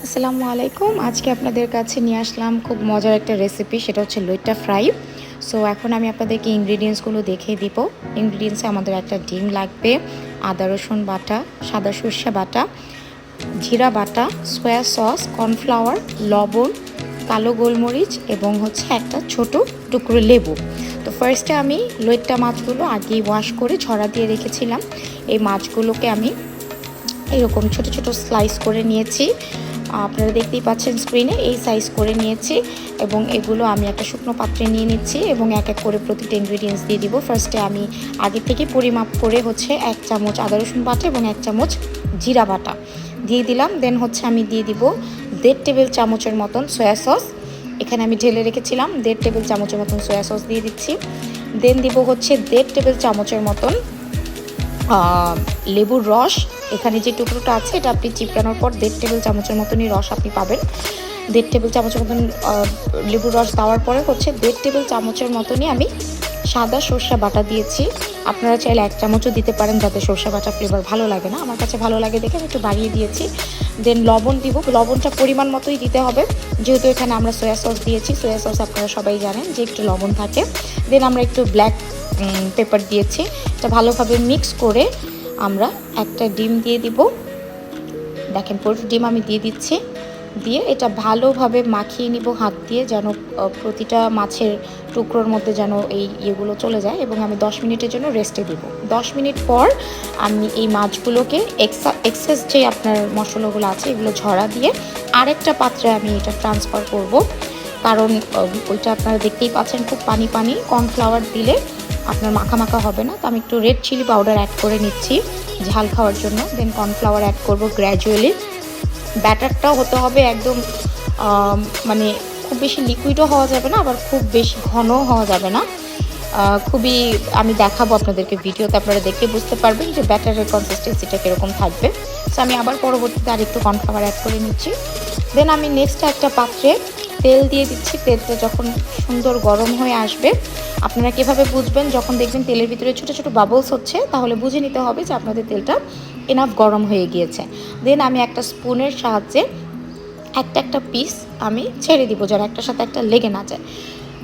আসসালামু আলাইকুম। আজকে আপনাদের কাছে নিয়ে আসলাম খুব মজার একটা রেসিপি, সেটা হচ্ছে লইট্টা ফ্রাই। সো এখন আমি আপনাদেরকে ইনগ্রিডিয়েন্টসগুলো দেখিয়ে দিব। ইনগ্রিডিয়েন্টসে আমাদের একটা ডিম লাগবে, আদা রসুন বাটা, সাদা সর্ষে বাটা, জিরা বাটা, সয়া সস, কর্নফ্লাওয়ার, লবণ, কালো গোলমরিচ এবং হচ্ছে একটা ছোট টুকরো লেবু। তো ফার্স্টে আমি লইট্টা মাছগুলো আগেই ওয়াশ করে ঝরা দিয়ে রেখেছিলাম। এই মাছগুলোকে আমি এরকম ছোট ছোট স্লাইস করে নিয়েছি। আপনারা দেখতেই পাচ্ছেন স্ক্রিনে, এই সাইজ করে নিয়েছি এবং এগুলো আমি একটা শুকনো পাত্রে নিয়ে নিচ্ছি এবং এক এক করে প্রতিটা ইনগ্রিডিয়েন্টস দিয়ে দিব। ফার্স্টে আমি আগে থেকে পরিমাপ করে হচ্ছে 1 চামচ আদা রসুন বাটা এবং 1 চামচ জিরা বাটা দিয়ে দিলাম। দেন হচ্ছে আমি দিয়ে দিব 1.5 টেবিল চামচের মতন সয়া সস। এখানে আমি ঢেলে রেখেছিলাম 1.5 টেবিল চামচের মতন সয়া সস দিয়ে দিচ্ছি। দেন দিব হচ্ছে 1.5 টেবিল চামচের মতন লেবুর রস। এখানে যে টুকরোটা আছে এটা আপনি চিপড়ানোর পর 1.5 টেবিল চামচের মতনই রস আপনি পাবেন। 1.5 টেবিল চামচের মতন লেবুর রস দেওয়ার পরে হচ্ছে 1.5 টেবিল চামচের মতনই আমি সাদা সর্ষে বাটা দিয়েছি। আপনারা চাইলে 1 চামচও দিতে পারেন, যাতে সর্ষে বাটা ফ্লেভার ভালো লাগে না, আমার কাছে ভালো লাগে দেখে আমি একটু বাড়িয়ে দিয়েছি। দেন লবণ দিব, লবণটা পরিমাণ মতোই দিতে হবে, যেহেতু এখানে আমরা সয়া সস দিয়েছি। সয়া সস আপনারা সবাই জানেন যে একটু লবণ থাকে। দেন আমরা একটু ব্ল্যাক পেপার দিয়েছি। এটা ভালোভাবে মিক্স করে আমরা একটা ডিম দিয়ে দিব। দেখেন পুরো ডিম আমি দিয়ে দিচ্ছি। দিয়ে এটা ভালোভাবে মাখিয়ে নিব হাত দিয়ে, যেন প্রতিটা মাছের টুকরোর মধ্যে যেন এই ইয়েগুলো চলে যায়, এবং আমি 10 মিনিটের জন্য রেস্টে দিব। 10 মিনিট পর আমি এই মাছগুলোকে এক্সেস যে আপনার মশলাগুলো আছে এগুলো ঝরা দিয়ে আরেকটা পাত্রে আমি এটা ট্রান্সফার করব, কারণ ওইটা আপনারা দেখতেই পাচ্ছেন খুব পানি পানি। কর্নফ্লাওয়ার দিলে আপনার মাখা মাখা হবে না, তো আমি একটু রেড চিলি পাউডার অ্যাড করে নিচ্ছি ঝাল খাওয়ার জন্য। দেন কর্নফ্লাওয়ার অ্যাড করব গ্র্যাজুয়ালি। ব্যাটারটাও হতে হবে একদম মানে খুব বেশি লিকুইডও হওয়া যাবে না, আবার খুব বেশি ঘনও হওয়া যাবে না। খুবই আমি দেখাবো আপনাদেরকে ভিডিওতে, আপনারা দেখে বুঝতে পারবেন যে ব্যাটারের কনসিস্টেন্সিটা কীরকম থাকবে। সো আমি আবার পরবর্তীতে আরেকটু কর্নফ্লাওয়ার অ্যাড করে নিচ্ছি। দেন আমি নেক্সট একটা পাত্রে তেল দিয়ে দিচ্ছি। তেলটা যখন সুন্দর গরম হয়ে আসবে, আপনারা কীভাবে বুঝবেন, যখন দেখবেন তেলের ভিতরে ছোটো ছোটো বাবলস হচ্ছে, তাহলে বুঝে নিতে হবে যে আপনাদের তেলটা এনাফ গরম হয়ে গিয়েছে। দেন আমি একটা স্পুনের সাহায্যে একটা একটা পিস আমি ছেড়ে দিব, যেন একটার সাথে একটা লেগে না যায়।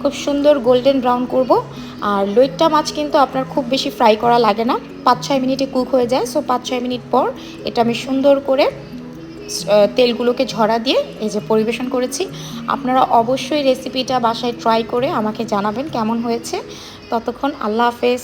খুব সুন্দর গোল্ডেন ব্রাউন করব। আর লইট্টা মাছ কিন্তু আপনার খুব বেশি ফ্রাই করা লাগে না, 5-6 মিনিটে কুক হয়ে যায়। সো 5-6 মিনিট পর এটা আমি সুন্দর করে তেলগুলোকে ঝরা দিয়ে এই যে পরিবেশন করেছি। আপনারা অবশ্যই রেসিপিটা বাসায় ট্রাই করে আমাকে জানাবেন কেমন হয়েছে। ততক্ষণ আল্লাহ হাফেজ।